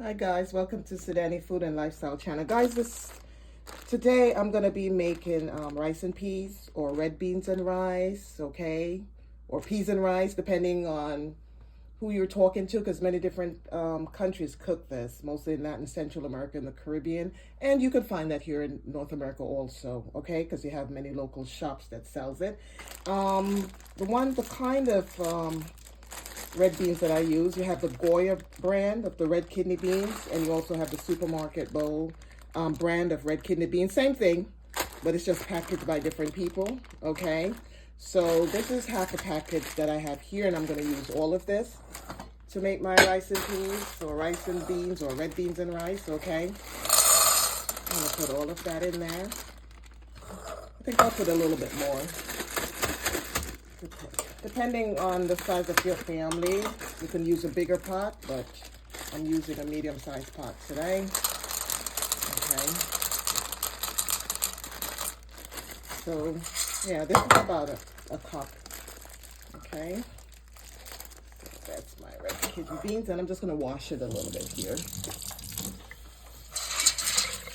Hi guys, welcome to Sudani Food and Lifestyle Channel. Guys, today I'm gonna be making rice and peas, or red beans and rice, okay, or peas and rice, depending on who you're talking to, because many different countries cook this, mostly in Latin, Central America, and the Caribbean, and you can find that here in North America also, okay, because you have many local shops that sells it. The kind of red beans that I use. You have the Goya brand of the red kidney beans, and you also have the supermarket bowl brand of red kidney beans. Same thing, but it's just packaged by different people, okay? So this is half a package that I have here, and I'm going to use all of this to make my rice and peas, or rice and beans, or red beans and rice, okay? I'm going to put all of that in there. I think I'll put a little bit more. Depending on the size of your family, you can use a bigger pot, but I'm using a medium-sized pot today. Okay. So, yeah, this is about a cup. Okay. So that's my red kidney beans, and I'm just going to wash it a little bit here.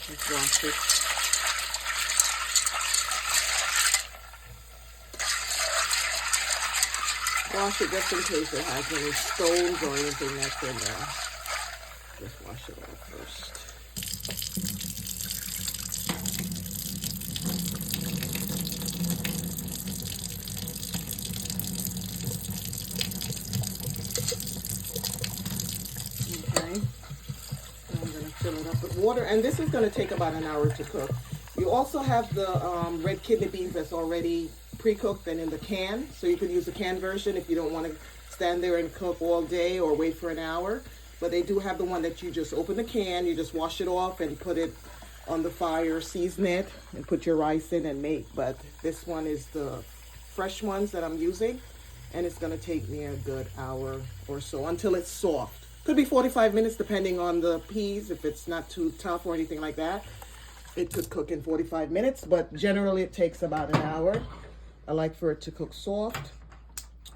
Just wash it. Wash it just in case it has any stones or anything that's in there. Just wash it off first. Okay. So I'm going to fill it up with water. And this is going to take about an hour to cook. You also have the red kidney beans that's already pre-cooked and in the can, so you can use the canned version if you don't want to stand there and cook all day or wait for an hour. But they do have the one that you just open the can, you just wash it off and put it on the fire, season it, and put your rice in and make. But this one is the fresh ones that I'm using, and it's going to take me a good hour or so until it's soft. Could be 45 minutes depending on the peas, if it's not too tough or anything like that. It could cook in 45 minutes, but generally it takes about an hour. I like for it to cook soft.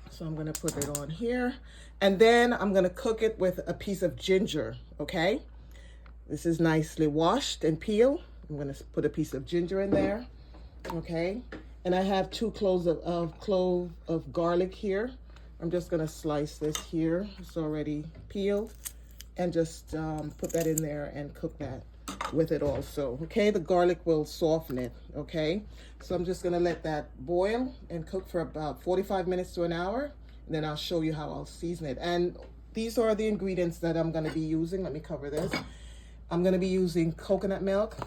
So I'm going to put it on here. And then I'm going to cook it with a piece of ginger, okay? This is nicely washed and peeled. I'm going to put a piece of ginger in there, okay? And I have 2 cloves of garlic here. I'm just going to slice this here. It's already peeled. And just put that in there and cook that with it also, okay? The garlic will soften it, okay? So I'm just gonna let that boil and cook for about 45 minutes to an hour, and then I'll show you how I'll season it. And these are the ingredients that I'm gonna be using. Let me cover this. I'm gonna be using coconut milk,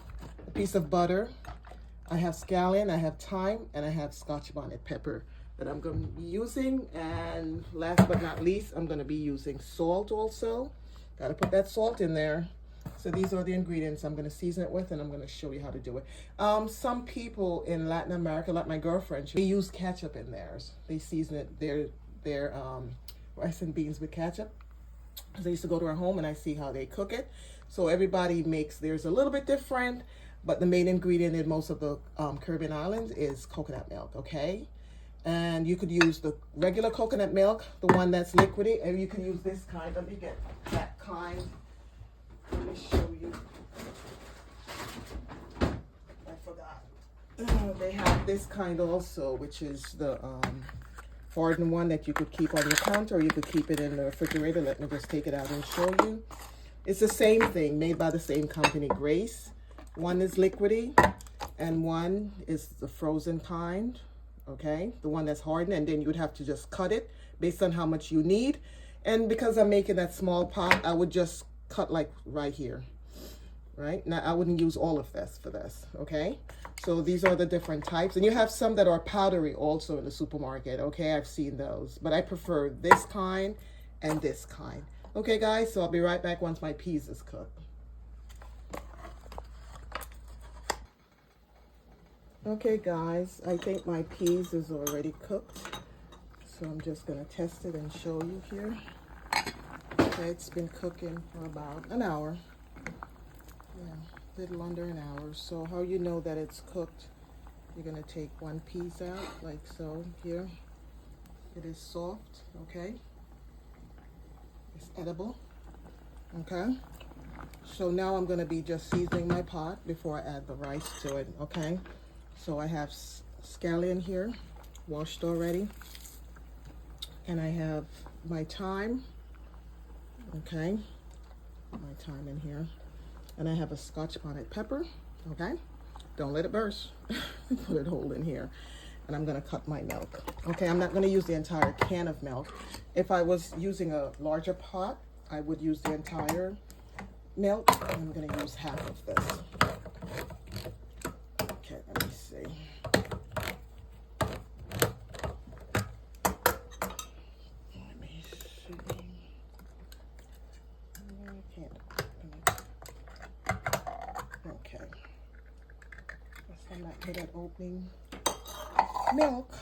a piece of butter. I have scallion, I have thyme, and I have scotch bonnet pepper that I'm gonna be using. And last but not least, I'm gonna be using salt also. Gotta put that salt in there. So these are the ingredients I'm going to season it with, and I'm going to show you how to do it. Some people in Latin America, like my girlfriend, they use ketchup in theirs. They season it, their rice and beans with ketchup. I used to go to her home and I see how they cook it. So everybody makes theirs a little bit different, but the main ingredient in most of the Caribbean islands is coconut milk, okay? And you could use the regular coconut milk, the one that's liquidy, and you can use this kind. Let me get that kind. Let me show you. I forgot. They have this kind also, which is the hardened one that you could keep on your counter, or you could keep it in the refrigerator. Let me just take it out and show you. It's the same thing, made by the same company, Grace. One is liquidy, and one is the frozen kind, okay? The one that's hardened, and then you would have to just cut it based on how much you need. And because I'm making that small pot, I would just cut like right here, right? Now I wouldn't use all of this for this, okay? So these are the different types, and you have some that are powdery also in the supermarket, okay? I've seen those, but I prefer this kind and this kind. Okay guys, so I'll be right back once my peas is cooked. Okay guys, I think my peas is already cooked, so I'm just gonna test it and show you here. Okay, it's been cooking for about an hour. Yeah, a little under an hour. So how you know that it's cooked, you're going to take one piece out, like so, here. It is soft, okay? It's edible, okay? So now I'm going to be just seasoning my pot before I add the rice to it, okay? So I have scallion here, washed already. And I have my thyme, okay? My thyme in here. And I have a scotch bonnet pepper, okay? Don't let it burst. Put it whole in here. And I'm gonna cut my milk. Okay, I'm not gonna use the entire can of milk. If I was using a larger pot, I would use the entire milk. I'm gonna use half of this. Okay, let me see. Let me see. I can't. Okay. Guess I'm not good at opening milk.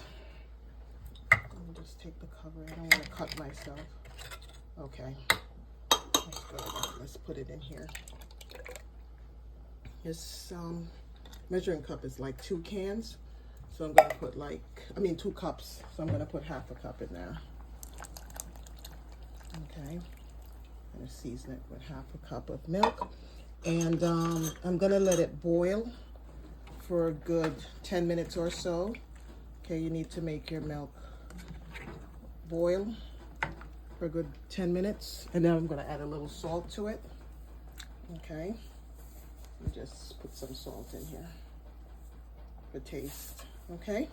Let me just take the cover. I don't want to cut myself. Okay. That's good. Let's put it in here. This measuring cup is like 2 cans. So I'm going to put 2 cups. So I'm going to put half a cup in there. Okay. I'm going to season it with half a cup of milk. And I'm going to let it boil for a good 10 minutes or so. Okay, you need to make your milk boil for a good 10 minutes. And then I'm going to add a little salt to it. Okay. And just put some salt in here for taste. Okay.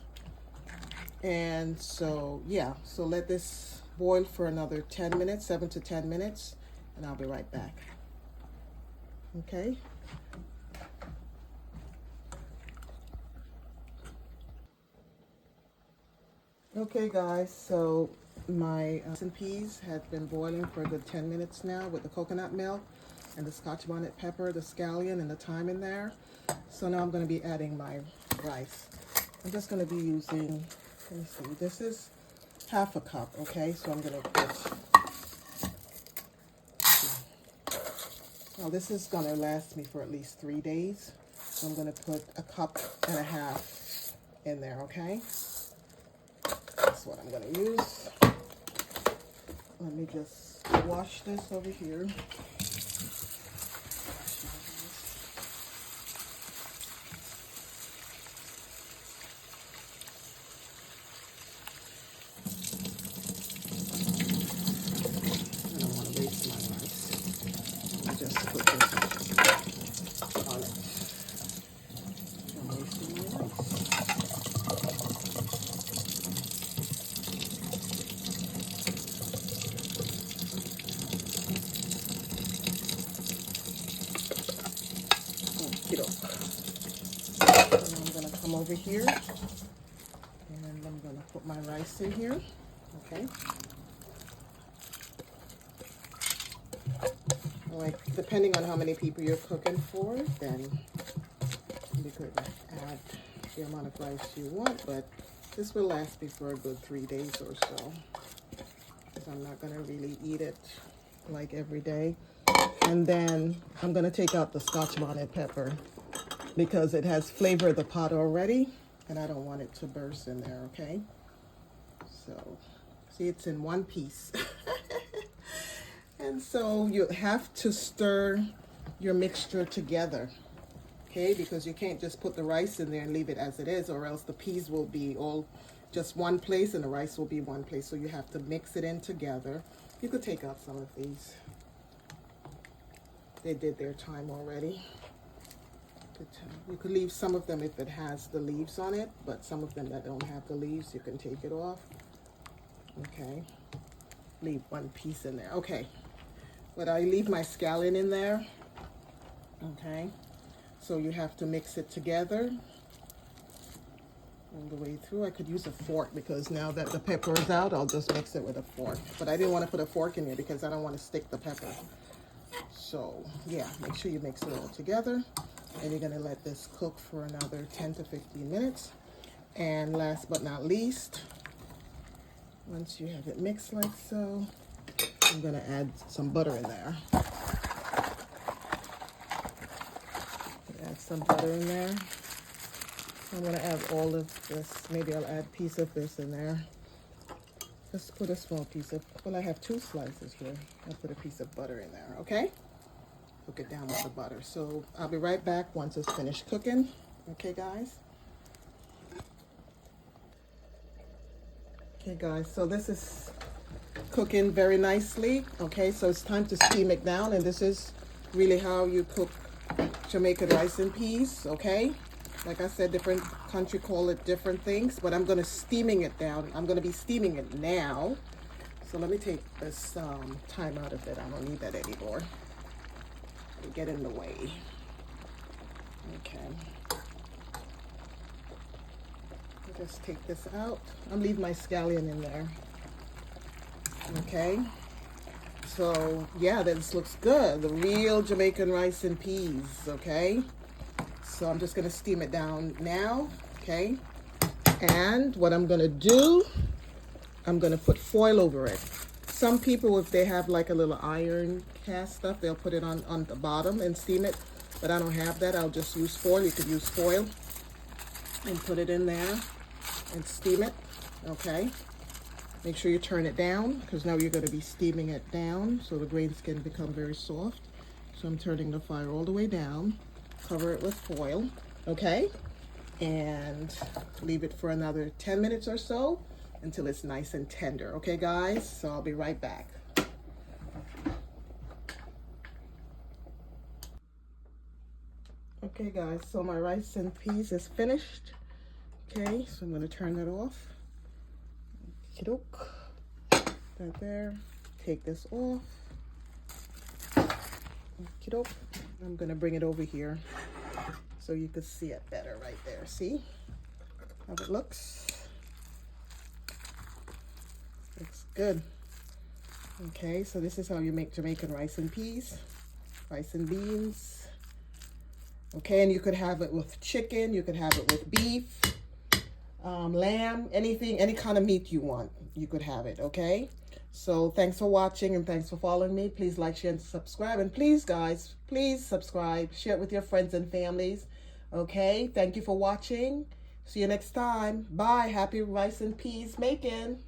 And so, yeah. So let this boil for another 10 minutes, 7 to 10 minutes. And I'll be right back. Okay. Okay guys, so my rice and peas have been boiling for a good 10 minutes now with the coconut milk and the scotch bonnet pepper, the scallion, and the thyme in there. So now I'm going to be adding my rice. I'm just going to be using, let me see, this is half a cup, okay? So I'm going to put, well, this is going to last me for at least 3 days. So I'm going to put a cup and a half in there, okay? That's what I'm going to use. Let me just wash this over here. I don't want to waste my rice. I just put this on it. I'm wasting my rice. And I'm going to come over here and I'm going to put my rice in here. Okay. Like, depending on how many people you're cooking for, then you could add the amount of rice you want, but this will last me for a good 3 days or so, because I'm not going to really eat it like every day. And then I'm going to take out the scotch bonnet pepper because it has flavored the pot already and I don't want it to burst in there, okay? So, see, it's in one piece. And so you have to stir your mixture together, okay? Because you can't just put the rice in there and leave it as it is, or else the peas will be all just one place and the rice will be one place. So you have to mix it in together. You could take out some of these. They did their time already. You could leave some of them if it has the leaves on it, but some of them that don't have the leaves, you can take it off. Okay. Leave one piece in there. Okay. But I leave my scallion in there. Okay. So you have to mix it together all the way through. I could use a fork because now that the pepper is out, I'll just mix it with a fork. But I didn't want to put a fork in here because I don't want to stick the pepper. So yeah, make sure you mix it all together. And you're going to let this cook for another 10 to 15 minutes. And last but not least, once you have it mixed like so, I'm going to add some butter in there. Add some butter in there. I'm going to add all of this. Maybe I'll add a piece of this in there. Just put a small piece of, well, I have 2 slices here. I'll put a piece of butter in there, okay? cook it down with the butter. So I'll be right back once it's finished cooking. Okay, guys. Okay, guys, so this is cooking very nicely. Okay, so it's time to steam it down, and this is really how you cook Jamaican rice and peas. Okay, like I said, different country call it different things, but I'm going to steaming it down. I'm going to be steaming it now. So let me take this thyme out of it. I don't need that anymore. It'll get in the way. Okay. Just take this out. I'll leave my scallion in there. Okay. So yeah, this looks good. The real Jamaican rice and peas. Okay. So I'm just gonna steam it down now. Okay. And what I'm gonna do, I'm gonna put foil over it. Some people, if they have like a little iron cast stuff, they'll put it on the bottom and steam it. But I don't have that. I'll just use foil. You could use foil and put it in there and steam it. Okay. Make sure you turn it down, because now you're going to be steaming it down so the grains can become very soft. So I'm turning the fire all the way down. Cover it with foil. Okay. And leave it for another 10 minutes or so until it's nice and tender. Okay, guys? So I'll be right back. Okay, guys, so my rice and peas is finished. Okay, so I'm going to turn that off. Okey-doke. That there. Take this off. Okey-doke. I'm going to bring it over here so you can see it better right there. See how it looks? Looks good. Okay, so this is how you make Jamaican rice and peas, rice and beans. Okay, and you could have it with chicken, you could have it with beef, lamb, anything, any kind of meat you want, you could have it. Okay, so thanks for watching and thanks for following me. Please like, share, and subscribe, and please, guys, please subscribe, share it with your friends and families. Okay, thank you for watching. See you next time. Bye. Happy rice and peas making.